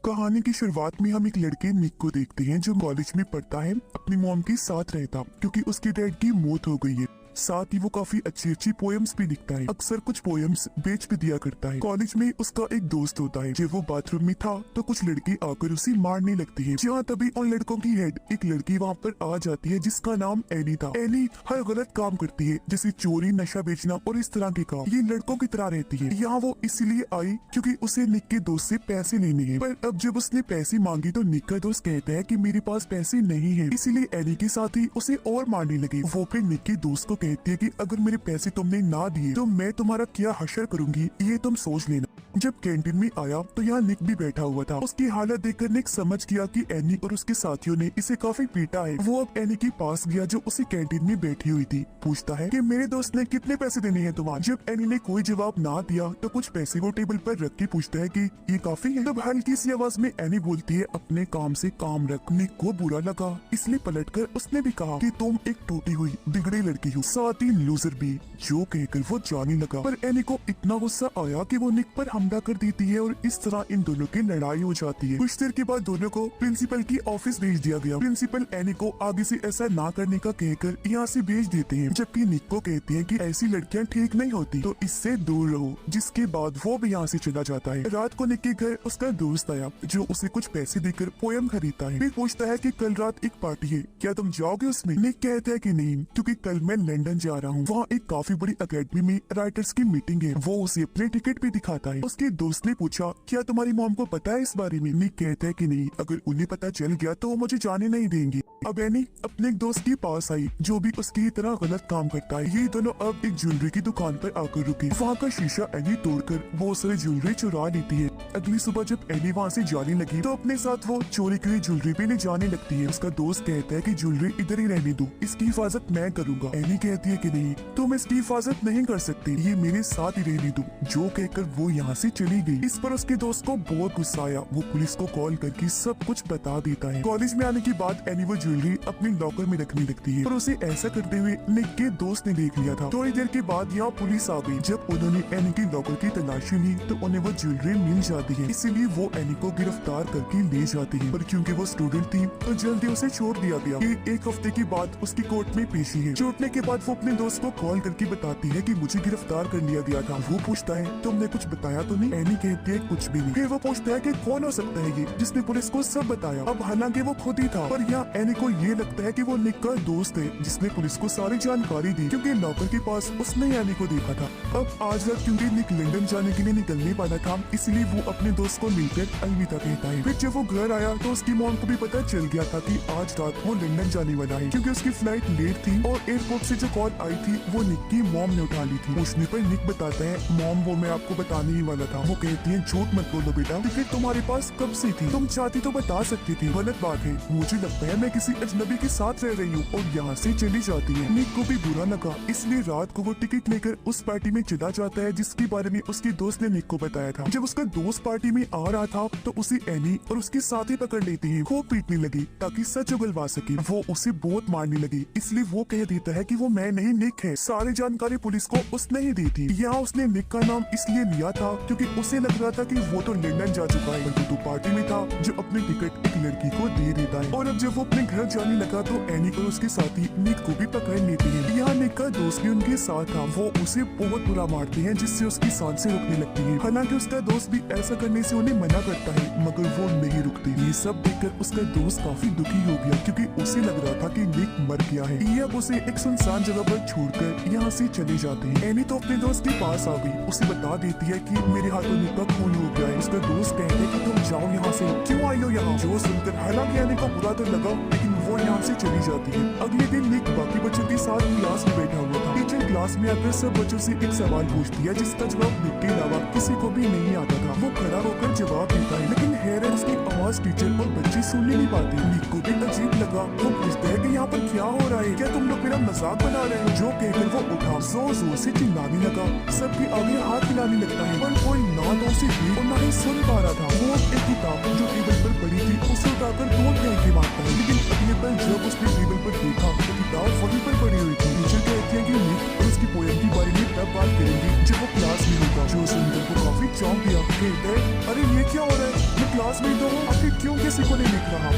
कहानी की शुरुआत में हम एक लड़के निक को देखते हैं जो कॉलेज में पढ़ता है, अपनी मॉम के साथ रहता क्योंकि उसके डैड की मौत हो गई है। साथ ही वो काफी अच्छी अच्छी पोएम्स भी लिखता है, अक्सर कुछ पोएम्स बेच भी दिया करता है। कॉलेज में उसका एक दोस्त होता है। जब वो बाथरूम में था तो कुछ लड़की आकर उसे मारने लगती है। जहाँ तभी उन लड़कों की हेड एक लड़की वहाँ पर आ जाती है जिसका नाम एनी था। एनी हर गलत काम करती है जैसे चोरी, नशा बेचना और इस तरह के काम। ये लड़कों की तरह रहती है। यहाँ वो इसलिए आई क्योंकि उसे निक के दोस्त से पैसे लेने हैं। पर अब जब उसने पैसे मांगी तो निक का दोस्त कहता है कि मेरे पास पैसे नहीं है, इसीलिए एनी के साथ ही उसे और मारने लगे। वो फिर निक के दोस्त को कहती है कि अगर मेरे पैसे तुमने ना दिए तो मैं तुम्हारा क्या हशर करूंगी, ये तुम सोच लेना। जब कैंटीन में आया तो यहाँ निक भी बैठा हुआ था। उसकी हालत देखकर निक समझ गया कि एनी और उसके साथियों ने इसे काफी पीटा है। वो अब एनी के पास गया जो उसी कैंटीन में बैठी हुई थी। पूछता है कि मेरे दोस्त ने कितने पैसे देने हैं तुम्हारे। जब एनी ने कोई जवाब ना दिया तो कुछ पैसे वो टेबल पर रख के पूछता है कि ये काफी है। तब हल्की सी आवाज में एनी बोलती है अपने काम से काम रख। निक को बुरा लगा, इसलिए पलटकर उसने भी कहा कि तुम एक टूटी हुई बिगड़ी लड़की हो, साथ ही लूजर भी। जो कहकर वो जाने लगा, पर एनी को इतना गुस्सा आया कि वो निक पर हमला कर देती है और इस तरह इन दोनों की लड़ाई हो जाती है। कुछ देर के बाद दोनों को प्रिंसिपल की ऑफिस भेज दिया गया। प्रिंसिपल एनी को आगे से ऐसा ना करने का कहकर यहाँ से भेज देते हैं, जबकि निक को कहते हैं कि ऐसी लड़कियां ठीक नहीं होती तो इससे दूर रहो। जिसके बाद वो भी यहाँ से चला जाता है। रात को निक के घर उसका दोस्त आया जो उसे कुछ पैसे देकर पोयम खरीदता है। फिर पूछता है कि कल रात एक पार्टी है, क्या तुम जाओगे उसमें। निक कहता है कि नहीं, क्योंकि कल मैं लंदन जा रहा हूँ। वहाँ एक काफी बड़ी अकेडमी में राइटर्स की मीटिंग है। वो उसे अपने टिकट भी दिखाता है। उसके दोस्त ने पूछा क्या तुम्हारी मॉम को पता है इस बारे में। निक कहता है कि नहीं, अगर उन्हें पता चल गया तो वो मुझे जाने नहीं देंगी। अब एनी अपने एक दोस्त के पास आई जो भी उसकी ही तरह गलत काम करता है। ये दोनों अब एक ज्वेलरी की दुकान पर आकर रुके। वहाँ का शीशा एनी तोड़कर बहुत सारी ज्वेलरी चुरा लेती है। अगली सुबह जब एनी वहाँ से जाने लगी तो अपने साथ वो चोरी की हुई ज्वेलरी भी ले जाने लगती है। उसका दोस्त कहता है कि ज्वेलरी इधर ही रहने दो, इसकी हिफाजत मैं करूंगा। एनी कहती है कि नहीं, तुम इसकी हिफाजत नहीं कर सकती, ये मेरे साथ ही रहने दो। जो कहकर वो यहाँ से चली गई। इस पर उसके दोस्त को बहुत गुस्सा आया। वो पुलिस को कॉल करके सब कुछ बता देता है। कॉलेज में आने के बाद एनी वो ज्वेलरी अपने लॉकर में रखने लगती है, पर उसे ऐसा करते हुए निक के दोस्त ने देख लिया था। थोड़ी देर के बाद यहाँ पुलिस आ गई। जब उन्होंने एनी के लॉकर की तलाशी ली तो उन्हें वो ज्वेलरी मिल जाती है, इसीलिए वो एनी को गिरफ्तार करके ले जाती है। पर क्योंकि वो स्टूडेंट थी तो जल्दी उसे छोड़ दिया गया। एक हफ्ते के बाद उसकी कोर्ट में पेशी है। छूटने के बाद वो अपने दोस्त को कॉल करके बताती है कि मुझे गिरफ्तार कर लिया गया था। वो पूछता है तुमने कुछ बताया तो नहीं। एनी कहती है कुछ भी नहीं। फिर वो पूछता है कि कौन हो सकता है ये जिसने पुलिस को सब बताया। अब हालांकि वो खुद ही था, पर यहाँ एनी को ये लगता है कि वो निक का दोस्त है जिसने पुलिस को सारी जानकारी दी, क्योंकि लॉकर के पास उसने एनी को देखा था। अब आज रात क्योंकि निक लंदन जाने के लिए निकलने वाला था, इसलिए वो अपने दोस्त को मिलकर अलविदा कहता है। फिर जब वो घर आया तो उसकी मॉम को भी पता चल गया था कि आज रात वो लंदन जाने वाला है, क्योंकि उसकी फ्लाइट लेट थी और एयरपोर्ट से जो कॉल आई थी वो निक की मॉम ने उठा ली थी। पूछने पर निक बताता है मॉम वो मैं आपको बताने ही वाला था। वो कहती है झूठ मत बोलो बेटा, टिकट तुम्हारे पास कब से थी, तुम चाहती तो बता सकती थी। गलत बात है, मुझे लगता है मैं किसी अजनबी के साथ रह रही हूँ। और यहाँ से चली जाती है। निक को भी बुरा लगा, इसलिए रात को वो टिकट लेकर उस पार्टी में चला जाता है जिसके बारे में उसके दोस्त ने निक को बताया था। जब उसका दोस्त पार्टी में आ रहा था तो उसे एनी और उसके साथी पकड़ लेती है। खूब पीटने लगी ताकि सच उगलवा सके। वो उसे बहुत मारने लगी, इसलिए वो कह देता है कि वो मैं नहीं निक है। सारी जानकारी पुलिस को उसने ही दी थी। यहाँ उसने निक का नाम इसलिए लिया था क्योंकि उसे लग रहा था कि वो तो लंदन जा चुका है, परंतु पार्टी में था जो अपनी टिकट एक लड़की को दे देता है। और अब जब वो अपने घर जाने लगा तो एनी और उसके साथी निक को भी पकड़ लेते हैं। यहाँ निक का दोस्त भी उनके साथ था। वो उसे बहुत बुरा मारते हैं जिससे उसकी सांसें रुकने लगती है। हालांकि उसका दोस्त भी ऐसा करने से उन्हें मना करता है, मगर वो नहीं रुकते। ये सब देखकर उसका दोस्त काफी दुखी हो गया क्योंकि उसे लग रहा था कि निक मर गया है। ये अब उसे एक सुनसान जगह पर छोड़कर यहाँ से चले जाते हैं। एनी तो अपने दोस्त के पास आ गई। उसे बता देती है कि मेरे हाथों निक का खून हो गया है। उसका दोस्त कहते हैं कि तुम जाओ यहाँ से, क्यों आई हो यहाँ। जो सुनकर हालांकि एनी को बुरा तो लगा, लेकिन वो यहाँ से चली जाती है। अगले दिन निक बाकी बच्चों के साथ क्लास में बैठा हुआ था। टीचर क्लास में आकर सब बच्चों से एक सवाल पूछती है जिसका जवाब निक के अलावा किसी को भी नहीं आता था। वो खड़ा होकर जवाब देता है, लेकिन हैरत उसकी आवाज टीचर और बच्चे सुन नहीं पाते। निक को भी अजीब लगा। वो पूछता है कि यहाँ पर क्या हो रहा है, क्या तुम लोग मेरा मजाक बना रहे हो। जो कहकर वो उठा, जोर जोर से चिल्लाने लगा। सबके आगे हाथ हिलाने लगता है, पर कोई ना तो उसे देख और ना ही सुन पा रहा था। वो एक किताब जो टेबल पर पड़ी थी उसे उठाकर दूर फेंक के मारता है, लेकिन अगले पल जब उसने टेबल पर देखा तो किताब वहीं पर पड़ी हुई थी। टीचर कहती है कि निक और उसकी पोएम के बारे में तब बात करेंगे जब वो क्लास में होगा। जो सुनकर वो काफी चौंक गया। कहता है अरे ये क्या हो रहा है, मैं क्लास क्लासमेट हो आखिर क्यों किसी को नहीं दिख रहा।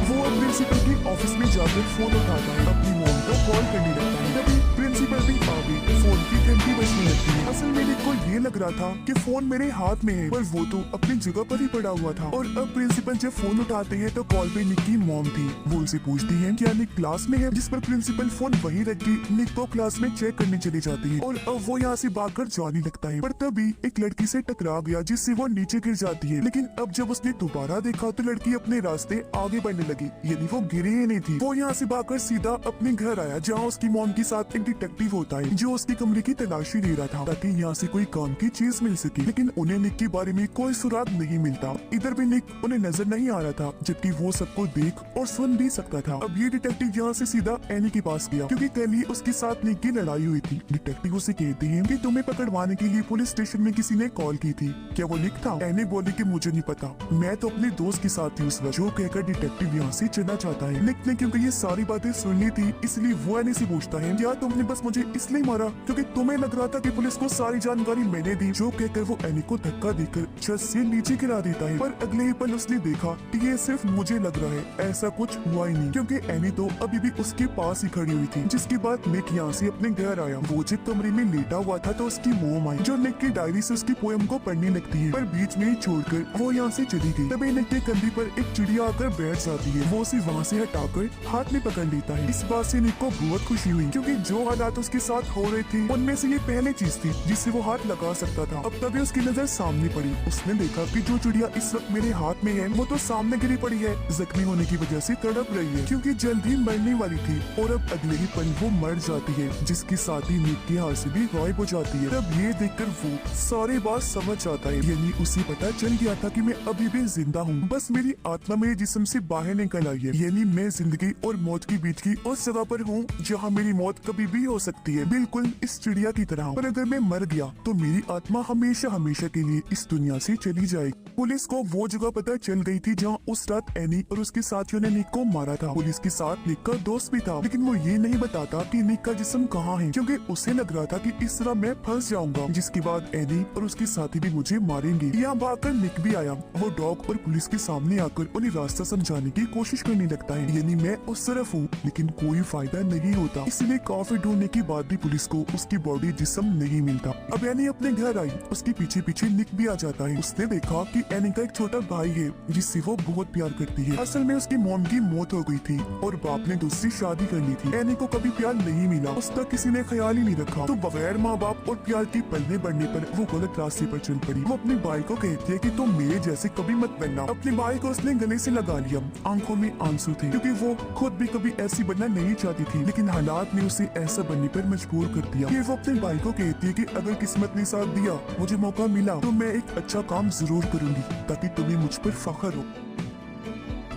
वो अब प्रिंसिपल के ऑफिस में जाकर फोन उठाता है, अपनी मॉम को कॉल करने लगता है। तभी प्रिंसिपल भी आ गई, फोन की घंटी बजने लगती है। असल में निक को ये लग रहा था कि फोन मेरे हाथ में है, पर वो तो अपनी जगह पर ही पड़ा हुआ था। और अब प्रिंसिपल जब फोन उठाते हैं तो कॉल पे निक की मॉम थी। वो उनसे पूछती है क्या निक क्लास में है, जिस पर प्रिंसिपल फोन वहीं रख के निक को क्लास में चेक करने चली जाती है। और अब वो यहाँ से भागकर जाने लगता है, पर तभी एक लड़की से टकरा गया जिससे वो नीचे गिर जाती है। लेकिन अब जब उसने दोबारा देखा तो लड़की अपने रास्ते आगे बढ़ने लगी, यानी वो गिरी ही नहीं थी। वो यहाँ से भागकर सीधा अपने घर आया, जहाँ उसकी मॉम के साथ एक डिटेक्टिव होता है जो उसके कमरे की तलाशी ले रहा था ताकि यहाँ से कोई काम की चीज मिल सके। लेकिन उन्हें निक के बारे में कोई सुराग नहीं मिलता। इधर भी निक उन्हें नजर नहीं आ रहा था, जबकि वो सबको देख और सुन भी सकता था। अब ये डिटेक्टिव यहाँ से सीधा एनी के पास गया, क्योंकि कल ही उसके साथ निक की लड़ाई हुई थी। डिटेक्टिव उसे कहते हैं कि तुम्हें पकड़वाने के लिए पुलिस स्टेशन में किसी ने कॉल की थी, क्या वो निक था? एनी बोली कि मुझे नहीं पता, मैं तो अपने दोस्त के साथ थी उस वक्त। जो कहकर डिटेक्टिव यहाँ से चलना चाहता है। निक ने क्योंकि ये सारी बातें सुन ली थी, इसलिए वो एनी से पूछता है क्या तुमने बस मुझे इसलिए मारा क्योंकि तुम्हें लग रहा था कि पुलिस को सारी जानकारी मैंने दी? जो कहकर वो एनी को धक्का देकर छत से नीचे गिरा देता है। पर अगले ही पल उसने देखा कि ये सिर्फ मुझे लग रहा है, ऐसा कुछ हुआ ही नहीं, क्योंकि एनी तो अभी भी उसके पास ही खड़ी हुई थी। जिसके बाद निक यहाँ से अपने घर आया। वो जब कमरे में लेटा हुआ था तो उसकी मॉम आई, जो निक की डायरी से उसकी पोएम को पढ़ने लगती है, पर बीच में ही छोड़कर वो यहाँ से चली गई। तभी निक के कंधे पर एक चिड़िया आकर बैठ जाती है। वो उसे वहाँ से हटाकर हाथ में पकड़ लेता है। इस बात से निक को बहुत खुशी हुई, क्योंकि जो हालात उसके साथ हो रहे थे उनमें से ये पहले चीज थी जिससे वो हाथ लगा सकता था। अब तभी उसकी नजर सामने पड़ी। उसने देखा कि जो चिड़िया इस वक्त मेरे हाथ में है वो तो सामने गिरी पड़ी है, जख्मी होने की वजह से तड़प रही है, क्योंकि जल्द ही मरने वाली थी। और अब अगले ही पल वो मर जाती है, जिसके साथ ही निक के हाथ से भी गायब हो जाती है। तब ये देखकर वो सारी बात समझ जाता है, यानी उसे पता चल गया था कि मैं अभी भी जिंदा हूँ, बस मेरी आत्मा मेरे जिस्म से बाहर निकल आई है। यानी मैं जिंदगी और मौत के बीच की उस जगह पर हूँ जहाँ मेरी मौत कभी भी हो सकती है, बिल्कुल इस चिड़िया की तरह। पर अगर मैं मर गया तो मेरी आत्मा हमेशा हमेशा के लिए इस दुनिया से चली जाएगी। पुलिस को वो जगह पता चल गई थी जहाँ उस रात एनी और उसके साथियों ने निक को मारा था। पुलिस के साथ निक का दोस्त भी था, लेकिन वो ये नहीं बताता कि निक का जिस्म कहाँ है, क्योंकि उसे लग रहा था कि इस तरह मैं फंस जाऊंगा, जिसके बाद एनी और उसके साथी भी मुझे मारेंगे। यहाँ भागकर निक भी आया। वो डॉग और पुलिस के सामने आकर उन्हें रास्ता समझाने की कोशिश करने लगता है, यानी मैं उस तरफ हूँ, लेकिन कोई फायदा नहीं होता। इसलिए काफी ढूंढने के बाद भी पुलिस को उसकी बॉडी जिस्म नहीं मिलता। अब एनी अपने घर आई, उसके पीछे पीछे निक भी आ जाता है। उसने देखा कि एनी का एक छोटा भाई है जिससे वो बहुत प्यार करती है। असल में उसकी मॉम की मौत हो गई थी और बाप ने दूसरी शादी कर ली थी। एनी को कभी प्यार नहीं मिला, उसका किसी ने ख्याल ही नहीं रखा, तो बगैर माँ बाप और प्यार के पलने बढ़ने पर वो गलत रास्ते पर चल पड़ी। वो अपने भाई को कहती है कि तुम मेरे जैसे कभी मत बनना। अपने भाई को उसने गले से लगा लिया। आंखों में आंसू थे, क्योंकि वो खुद भी कभी ऐसी बनना नहीं चाहती थी, लेकिन हालात ने उसे ऐसा बनने पर मजबूर कर दिया। फिर वो अपने भाई को कहती है कि अगर किस्मत ने साथ दिया, मुझे मौका मिला, तो मैं एक अच्छा काम जरूर करूंगी ताकि तुम्हें मुझ पर फख्र हो।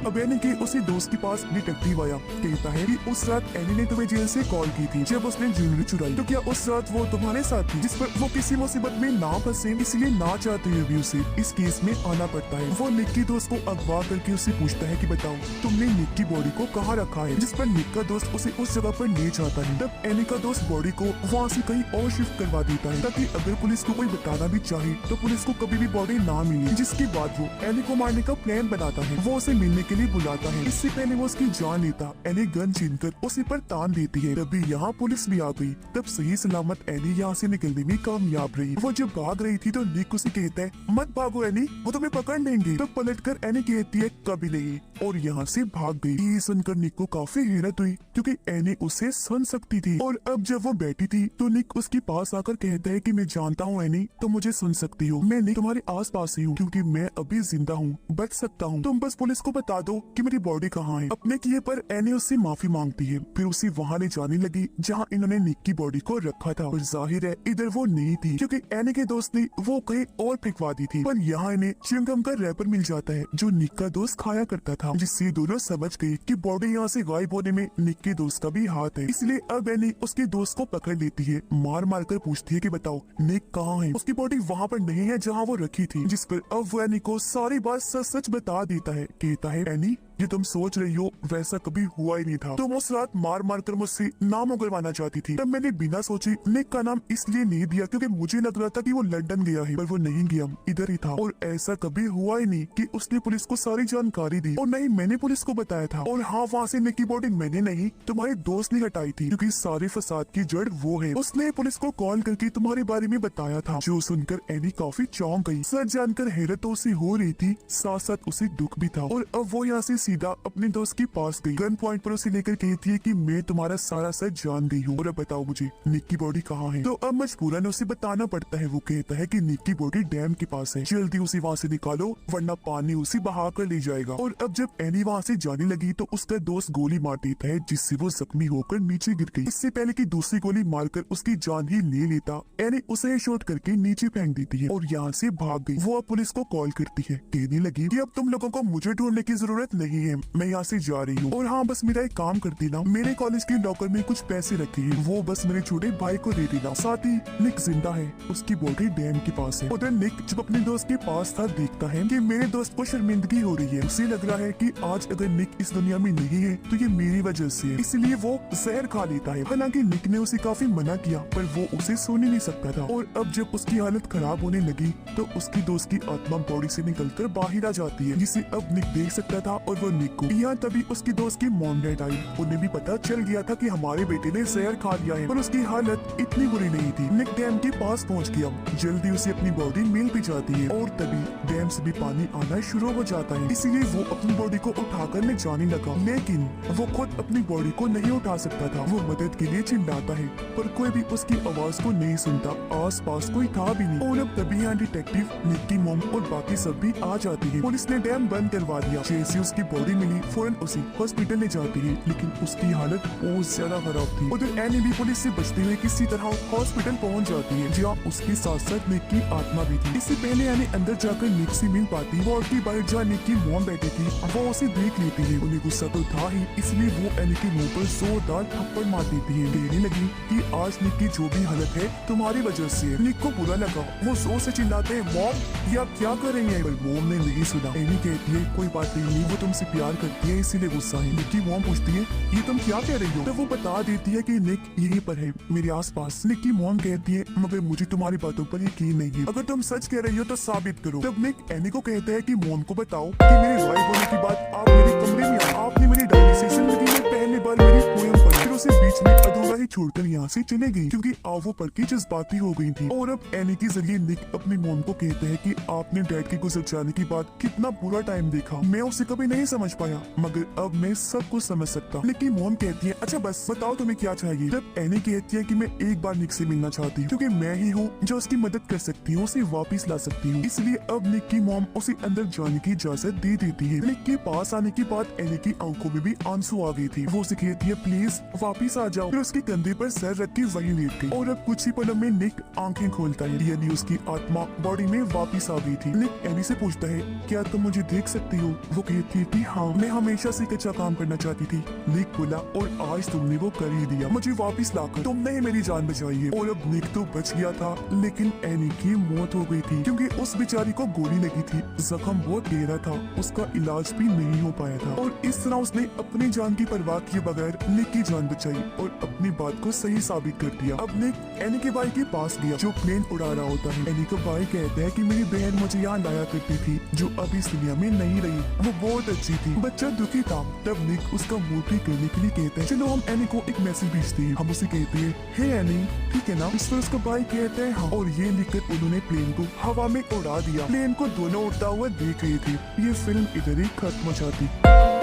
अब एनी के उसी दोस्त के पास डिटेक्टिव आया, कहता है कि उस रात एनी ने तुम्हें जेल से कॉल की थी जब उसने ज्वेलरी चुराई, तो क्या उस रात वो तुम्हारे साथ थी? जिस पर वो किसी मुसीबत में ना फंसे, इसलिए ना चाहते हुए भी उसे इस केस में आना पड़ता है। वो निक की दोस्त को अगवा करके उससे पूछता है कि बताओ तुमने निक की बॉडी को कहाँ रखा है, जिस पर निक का दोस्त उसे उस जगह पर ले जाता है। तब एनी का दोस्त बॉडी को वहाँ से कहीं और शिफ्ट करवा देता है, ताकि अगर पुलिस को कोई बताना भी चाहे तो पुलिस को कभी भी बॉडी ना मिले। जिसके बाद वो एनी को मारने का प्लान बनाता है। वो उसे मिलने के लिए बुलाता है। इससे पहले वो उसकी जान लेता, एनी गन छीनकर उसी पर तान देती है। तभी यहाँ पुलिस भी आ गई। तब सही सलामत एनी यहाँ से निकलने में कामयाब रही। वो जब भाग रही थी तो निक उसे कहता है मत भागो एनी, वो तुम्हें पकड़ लेंगे। तब पलटकर एनी कहती है कभी नहीं, और यहाँ से भाग गई। ये सुनकर निक को काफी हैरत हुई, क्योंकि एनी उसे सुन सकती थी। और अब जब वो बैठी थी तो निक उसके पास आकर कहता है कि मैं जानता हूँ एनी, तुम मुझे सुन सकती हो। मैं निक तुम्हारे आस पास ही हूँ, क्योंकि मैं अभी जिंदा हूँ, बच सकता हूँ। तुम बस पुलिस को बता दो कि मेरी बॉडी कहाँ है। अपने किए पर एनी उससे माफी मांगती है। फिर उसे वहाँ ले जाने लगी जहाँ इन्होंने निक की बॉडी को रखा था। और जाहिर है इधर वो नहीं थी, क्योंकि एनी के दोस्त ने वो कहीं और फेंकवा दी थी। पर यहाँ इन्हें च्युइंगम का रैपर मिल जाता है जो निक का दोस्त खाया करता था, जिससे दोनों समझ गए कि बॉडी यहाँ से गायब होने में निक के दोस्त का भी हाथ है। इसलिए अब एनी उसके दोस्त को पकड़ लेती है, मार मार कर पूछती है कि बताओ निक कहाँ है। उसकी बॉडी वहाँ पर नहीं है जहाँ वो रखी थी, जिस पर अब वो एनी को सारी बात सच सच बता देता है। कहता है एनी ये तुम सोच रही हो वैसा कभी हुआ ही नहीं था। तुम उस रात मार मार कर मुझसे नाम उगलवाना चाहती थी। तब मैंने बिना सोचे निक का नाम इसलिए नहीं दिया क्योंकि मुझे लग रहा था कि वो लंदन गया है, पर वो नहीं गया, इधर ही था। और ऐसा कभी हुआ ही नहीं कि उसने पुलिस को सारी जानकारी दी, और नहीं मैंने पुलिस को बताया था। और हाँ, वहाँ से निक की बॉडी मैंने नहीं, तुम्हारे दोस्त ने हटाई थी, क्योंकि सारे फसाद की जड़ वो है। उसने पुलिस को कॉल करके तुम्हारे बारे में बताया था, जो सुनकर एनी काफी चौंक गई। सच जानकर हैरत तो उसे हो रही थी, साथ साथ उसे दुख भी था। और अब वो यहाँ से सीधा अपने दोस्त के पास गई, गन पॉइंट पर उसे लेकर कहती है कि मैं तुम्हारा सारा सच जान गई हूँ, और अब बताओ मुझे निक की बॉडी कहाँ है। तो अब मजबूरन उसे बताना पड़ता है। वो कहता है कि निक की बॉडी डैम के पास है, जल्दी उसे वहाँ से निकालो वरना पानी उसे बहा कर ले जाएगा। और अब जब एनी वहाँ से जाने लगी तो उसका दोस्त गोली मार देता है, जिससे वो जख्मी होकर नीचे गिर गई। इससे पहले कि दूसरी गोली मारकर उसकी जान ही ले लेता, एनी उसे शॉट करके नीचे फेंक देती है और यहाँ से भाग गई। वो अब पुलिस को कॉल करती है, कहने लगी कि अब तुम लोगों को मुझे ढूंढने की जरूरत नहीं है, मैं यहाँ से जा रही हूँ। और हाँ, बस मेरा एक काम कर देना, मेरे कॉलेज के लॉकर में कुछ पैसे रखे हैं, वो बस मेरे छोटे भाई को दे देना। साथ ही निक जिंदा है, उसकी बॉडी डैम के पास है। उधर निक जब अपने दोस्त के पास था, देखता है कि मेरे दोस्त को शर्मिंदगी हो रही है। उसे लग रहा है कि आज अगर निक इस दुनिया में नहीं है तो ये मेरी वजह से है, इसलिए वो जहर खा लेता है। हालांकि निक ने उसे काफी मना किया, पर वो उसे सोने नहीं सकता था। और अब जब उसकी हालत खराब होने लगी तो उसकी दोस्त की आत्मा बॉडी से निकलकर बाहर आ जाती है, जिसे अब निक देख सकता था। और वो निक को यहाँ तभी उसकी दोस्त की मॉम डैड आई। उन्हें भी पता चल गया था कि हमारे बेटे ने जहर खा लिया है, पर उसकी हालत इतनी बुरी नहीं थी। निक डैम के पास पहुँच गया, जल्दी उसे अपनी बॉडी मिल भी जाती है, और तभी डैम से भी पानी आना शुरू हो जाता है। इसीलिए वो अपनी बॉडी को उठाकर ले जाने लगा, लेकिन वो खुद अपनी बॉडी को नहीं उठा सकता था। वो मदद के लिए चिल्लाता है, पर कोई भी उसकी आवाज को नहीं सुनता, आस पास कोई था भी नहीं। और अब तभी यहाँ डिटेक्टिव, निक की मॉम और बाकी सब भी आ जाती है। पुलिस ने डैम बंद करवा दिया। जैसे उसकी बॉडी मिली, फौरन उसे हॉस्पिटल ले जाती है, लेकिन उसकी हालत बहुत ज्यादा खराब थी। उधर एनी भी पुलिस से बचते हुए किसी तरह हॉस्पिटल पहुँच जाती है, जहाँ उसके साथ साथ निक की आत्मा भी थी। इससे पहले एनी अंदर जाकर निक से मिल पाती, वो की बाहर जहाँ निक की मॉम बैठी थी वो उसे देख लेती है। उन्हें गुस्सा तो था ही, इसलिए वो एनी के मुंह पर जोरदार थप्पड़ मार देती है, कहने लगी कि आज निक की जो भी हालत है तुम्हारी वजह से है। निक को बुरा लगा, वो जोर से चिल्लाते हैं, मॉम ये आप क्या कर रही हैं? पर मॉम ने नहीं सुना। एनी कहती है कोई बात नहीं, वो तुमसे प्यार करती है इसीलिए गुस्सा है। निक की मॉम पूछती है ये तुम क्या कह रही हो? तो वो बता देती है कि निक यहीं पर है मेरे आसपास। निक की मॉम कहती है मगर मुझे तुम्हारी बातों पर यकीन नहीं है, अगर तुम सच कह रही हो तो साबित करो। तब निक एनी को कहता है कि मॉम को बताओ कि मेरे वाइफ होने के बाद आप मेरे कमरे में आए, आपने मेरी डायरी से जिंदगी में पहली बार मेरी पोयम पढ़ी, फिर उसे बीच में अधूरा ही छोड़कर यहाँ से चले गई, क्योंकि आप वो पढ़ के जज्बाती हो गई थी। और अब एनी के जरिए निक अपनी मॉम को कहते हैं कि आपने डैड के गुजर जाने के बाद कितना बुरा टाइम देखा, मैं उसे कभी नहीं समझ पाया, मगर अब मैं सब कुछ समझ सकता। लेकिन मॉम कहती है अच्छा बस बताओ तुम्हें क्या चाहिए। जब एनी कहती है कि मैं एक बार निक से मिलना चाहती हूँ, क्योंकि मैं ही हूँ जो उसकी मदद कर सकती हूँ, उसे वापिस ला सकती हूँ। इसलिए अब निक की मॉम उसे अंदर जाने की इजाजत दे देती है। निक के पास आने के बाद एनी की आंखों में भी आंसू आ गई थी। वो उसे कहती है प्लीज वापिस आ जाओ, फिर उसके कंधे पर सर रख के वहीं लेट गई। और अब कुछ ही पलों में निक आंखें खोलता है, यानी उसकी आत्मा बॉडी में वापिस आ गई थी। निक एनी से पूछता है क्या तुम मुझे देख सकती हो? वो कहती है कि हाँ, मैं हमेशा से अच्छा काम करना चाहती थी। निक बोला और आज तुमने वो कर ही दिया, मुझे वापिस लाकर तुमने ही मेरी जान बचाई है। और अब निक तो बच गया था, लेकिन एनी की मौत हो गई थी, क्योंकि उस बेचारी को गोली लगी थी, जख्म बहुत गहरा था, उसका इलाज भी नहीं हो पाया था। और इस तरह उसने अपनी जान की परवाह किए बगैर निक की जान बचाई और अपनी बात को सही साबित कर दिया। अब निक एनी के भाई के पास गया जो प्लेन उड़ा रहा होता है। एनी का भाई कहता है कि मेरी बहन मुझे यहाँ लाया करती थी, जो अब इस दुनिया में नहीं रही, वो बहुत अच्छी थी। बच्चा दुखी था। तब निक उसका मूड ठीक करने के लिए कहते हैं चलो हम एनी को एक मैसेज भेजते हैं। हम उसे कहते हैं हे एनी ठीक है ना? इस पर उसका भाई कहते हैं हाँ, और ये लिखकर उन्होंने प्लेन को हवा में उड़ा दिया। प्लेन को दोनों उड़ता हुआ देख रहे थे। ये फिल्म इधर ही खत्म हो जाती।